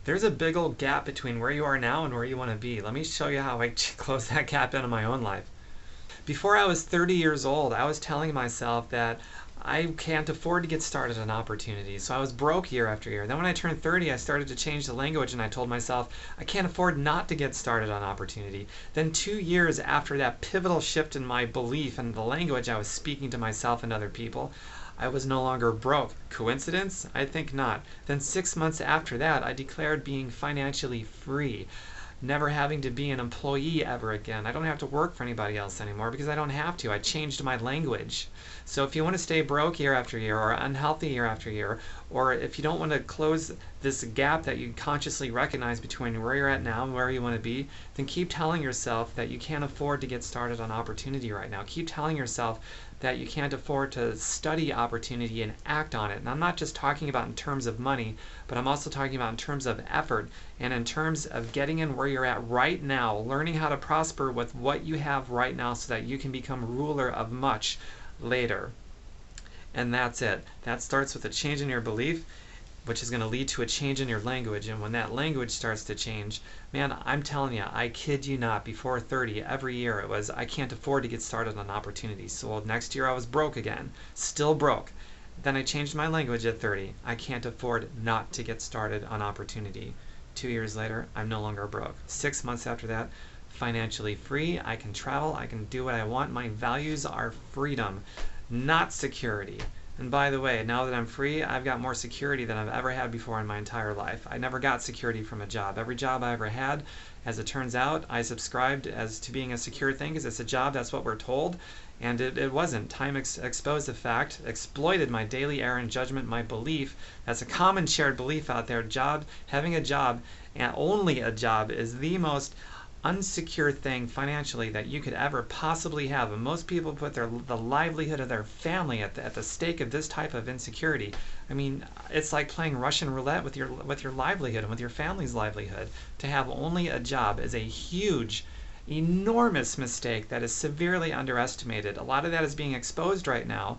There's a big old gap between where you are now and where you want to be. Let me show you how I close that gap in my own life. Before I was 30 years old, I was telling myself that I can't afford to get started on opportunities. So I was broke year after year. Then when I turned 30, I started to change the language and I told myself, I can't afford not to get started on opportunity. Then 2 years after that pivotal shift in my belief and the language I was speaking to myself and other people, I was no longer broke. Coincidence? I think not. Then 6 months after that, I declared being financially free, never having to be an employee ever again. I don't have to work for anybody else anymore because I don't have to. I changed my language. So if you want to stay broke year after year or unhealthy year after year, or if you don't want to close this gap that you consciously recognize between where you're at now and where you want to be, then keep telling yourself that you can't afford to get started on opportunity right now. Keep telling yourself that you can't afford to study opportunity and act on it. And I'm not just talking about in terms of money, but I'm also talking about in terms of effort and in terms of getting in where you're at right now, learning how to prosper with what you have right now so that you can become ruler of much later. And that's it. That starts with a change in your belief, which is going to lead to a change in your language. And when that language starts to change, man, I'm telling you, I kid you not, before 30, every year it was, I can't afford to get started on opportunities. So next year I was broke again, still broke. Then I changed my language at 30. I can't afford not to get started on opportunity. 2 years later, I'm no longer broke. 6 months after that, financially free. I can travel. I can do what I want. My values are freedom, not security. And by the way, now that I'm free, I've got more security than I've ever had before in my entire life. I never got security from a job. Every job I ever had, as it turns out, I subscribed as to being a secure thing because it's a job, that's what we're told. And it wasn't. Time exposed the fact, exploited my daily error and judgment, my belief. That's a common shared belief out there. Having a job, and only a job, is the most unsecure thing financially that you could ever possibly have. And most people put the livelihood of their family at the stake of this type of insecurity. I mean, it's like playing Russian roulette with your livelihood and with your family's livelihood. To have only a job is a huge, enormous mistake that is severely underestimated. A lot of that is being exposed right now.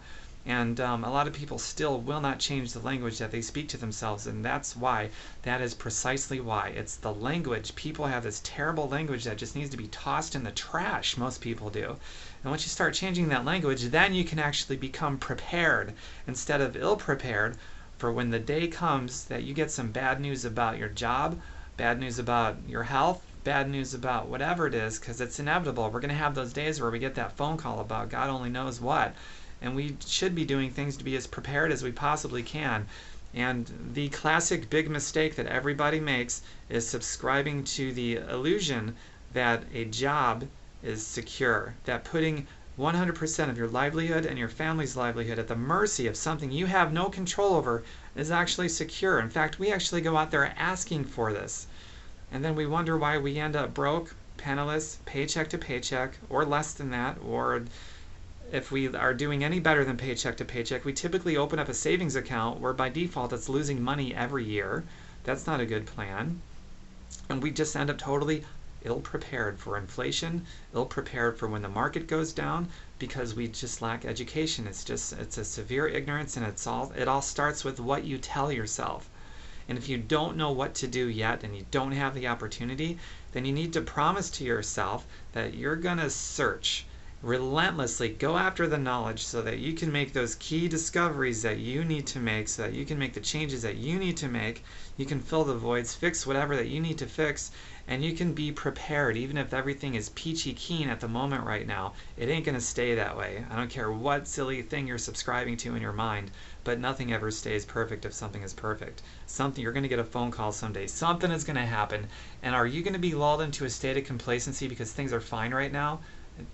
And a lot of people still will not change the language that they speak to themselves, and that's why. That is precisely why. It's the language. People have this terrible language that just needs to be tossed in the trash. Most people do. And once you start changing that language, then you can actually become prepared instead of ill-prepared for when the day comes that you get some bad news about your job, bad news about your health, bad news about whatever it is, because it's inevitable. We're going to have those days where we get that phone call about God only knows what. And we should be doing things to be as prepared as we possibly can. And the classic big mistake that everybody makes is subscribing to the illusion that a job is secure, that putting 100% of your livelihood and your family's livelihood at the mercy of something you have no control over is actually secure. In fact, we actually go out there asking for this. And then we wonder why we end up broke, penniless, paycheck to paycheck, or less than that, or if we are doing any better than paycheck to paycheck, we typically open up a savings account where by default it's losing money every year. That's not a good plan. And we just end up totally ill-prepared for inflation, ill-prepared for when the market goes down, because we just lack education. It's a severe ignorance, and it all starts with what you tell yourself. And if you don't know what to do yet and you don't have the opportunity, then you need to promise to yourself that you're going to search relentlessly, go after the knowledge so that you can make those key discoveries that you need to make, so that you can make the changes that you need to make, you can fill the voids, fix whatever that you need to fix, and you can be prepared. Even if everything is peachy keen at the moment right now, it ain't going to stay that way. I don't care what silly thing you're subscribing to in your mind, but nothing ever stays perfect if something is perfect. You're going to get a phone call someday. Something is going to happen. And are you going to be lulled into a state of complacency because things are fine right now?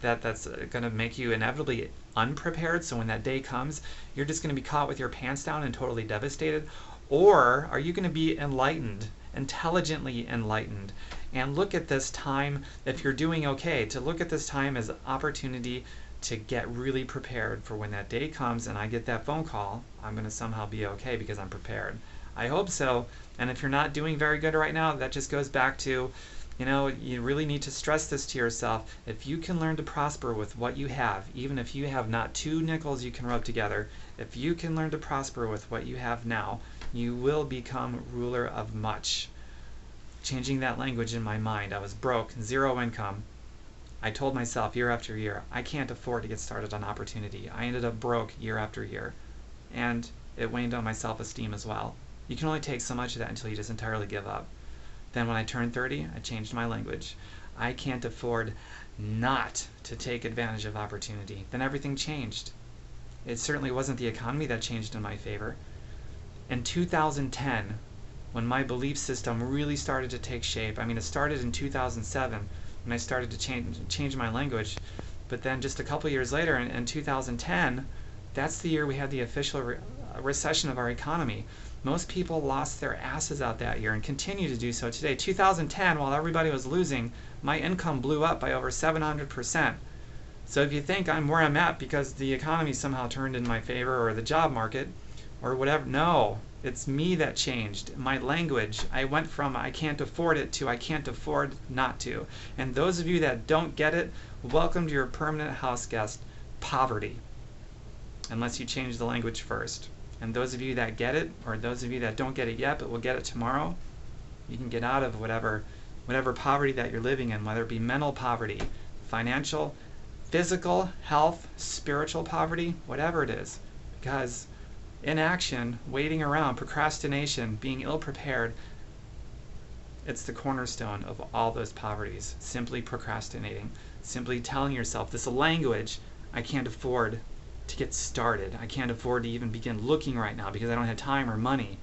That's going to make you inevitably unprepared, so when that day comes, you're just going to be caught with your pants down and totally devastated? Or are you going to be enlightened, intelligently enlightened, and look at this time, if you're doing okay, to look at this time as an opportunity to get really prepared for when that day comes and I get that phone call, I'm going to somehow be okay because I'm prepared. I hope so. And if you're not doing very good right now, that just goes back to, you really need to stress this to yourself. If you can learn to prosper with what you have, even if you have not 2 nickels you can rub together, if you can learn to prosper with what you have now, you will become ruler of much. changing that language in my mind. I was broke, zero income. I told myself year after year, I can't afford to get started on opportunity. I ended up broke year after year. And it waned on my self-esteem as well. You can only take so much of that until you just entirely give up. Then when I turned 30, I changed my language. I can't afford not to take advantage of opportunity. Then everything changed. It certainly wasn't the economy that changed in my favor. In 2010, when my belief system really started to take shape, I mean, it started in 2007 when I started to change my language, but then just a couple years later, in 2010, that's the year we had the official recession of our economy. Most people lost their asses out that year and continue to do so today. 2010, while everybody was losing, my income blew up by over 700%. So if you think I'm where I'm at because the economy somehow turned in my favor or the job market or whatever, no. It's me that changed. My language, I went from I can't afford it to I can't afford not to. And those of you that don't get it, welcome to your permanent house guest, poverty. Unless you change the language first. And those of you that get it, or those of you that don't get it yet but will get it tomorrow, you can get out of whatever poverty that you're living in, whether it be mental poverty, financial, physical, health, spiritual poverty, whatever it is. Because inaction, waiting around, procrastination, being ill-prepared, it's the cornerstone of all those poverties. Simply procrastinating, simply telling yourself this language, I can't afford to get started. I can't afford to even begin looking right now because I don't have time or money.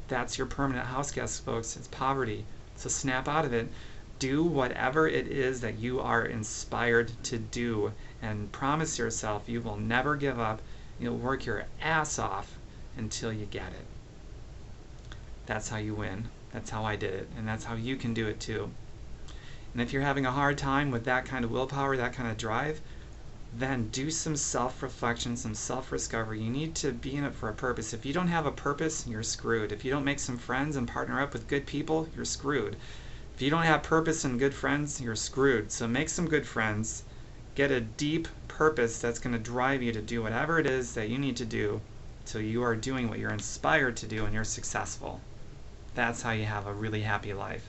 That's your permanent house guest, folks. It's poverty. So snap out of it. Do whatever it is that you are inspired to do and promise yourself you will never give up. You'll work your ass off until you get it. That's how you win. That's how I did it. And that's how you can do it too. And if you're having a hard time with that kind of willpower, that kind of drive, then do some self-reflection, some self-discovery. You need to be in it for a purpose. If you don't have a purpose, you're screwed. If you don't make some friends and partner up with good people, you're screwed. If you don't have purpose and good friends, you're screwed. So make some good friends. Get a deep purpose that's going to drive you to do whatever it is that you need to do so you are doing what you're inspired to do and you're successful. That's how you have a really happy life.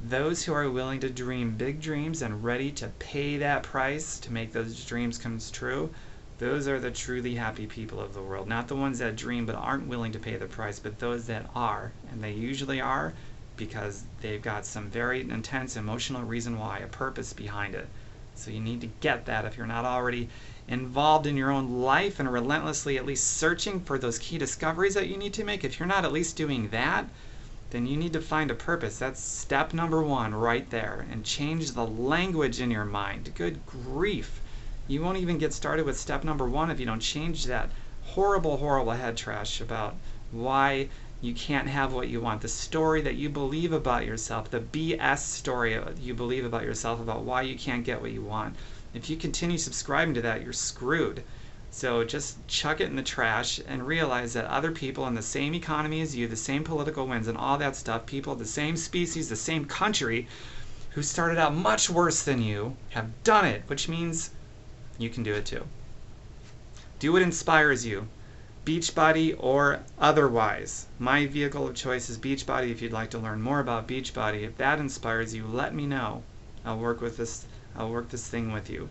Those who are willing to dream big dreams and ready to pay that price to make those dreams come true, those are the truly happy people of the world. Not the ones that dream but aren't willing to pay the price, but those that are. And they usually are because they've got some very intense emotional reason why, a purpose behind it. So you need to get that if you're not already involved in your own life and relentlessly at least searching for those key discoveries that you need to make. If you're not at least doing that, then you need to find a purpose. That's step number one right there. And change the language in your mind. Good grief. You won't even get started with step number one if you don't change that horrible, horrible head trash about why you can't have what you want. The story that you believe about yourself, the BS story you believe about yourself about why you can't get what you want. If you continue subscribing to that, you're screwed. So just chuck it in the trash and realize that other people in the same economy as you, the same political winds and all that stuff, people of the same species, the same country, who started out much worse than you, have done it, which means you can do it too. Do what inspires you, Beachbody or otherwise. My vehicle of choice is Beachbody. If you'd like to learn more about Beachbody, if that inspires you, let me know. I'll work this thing with you.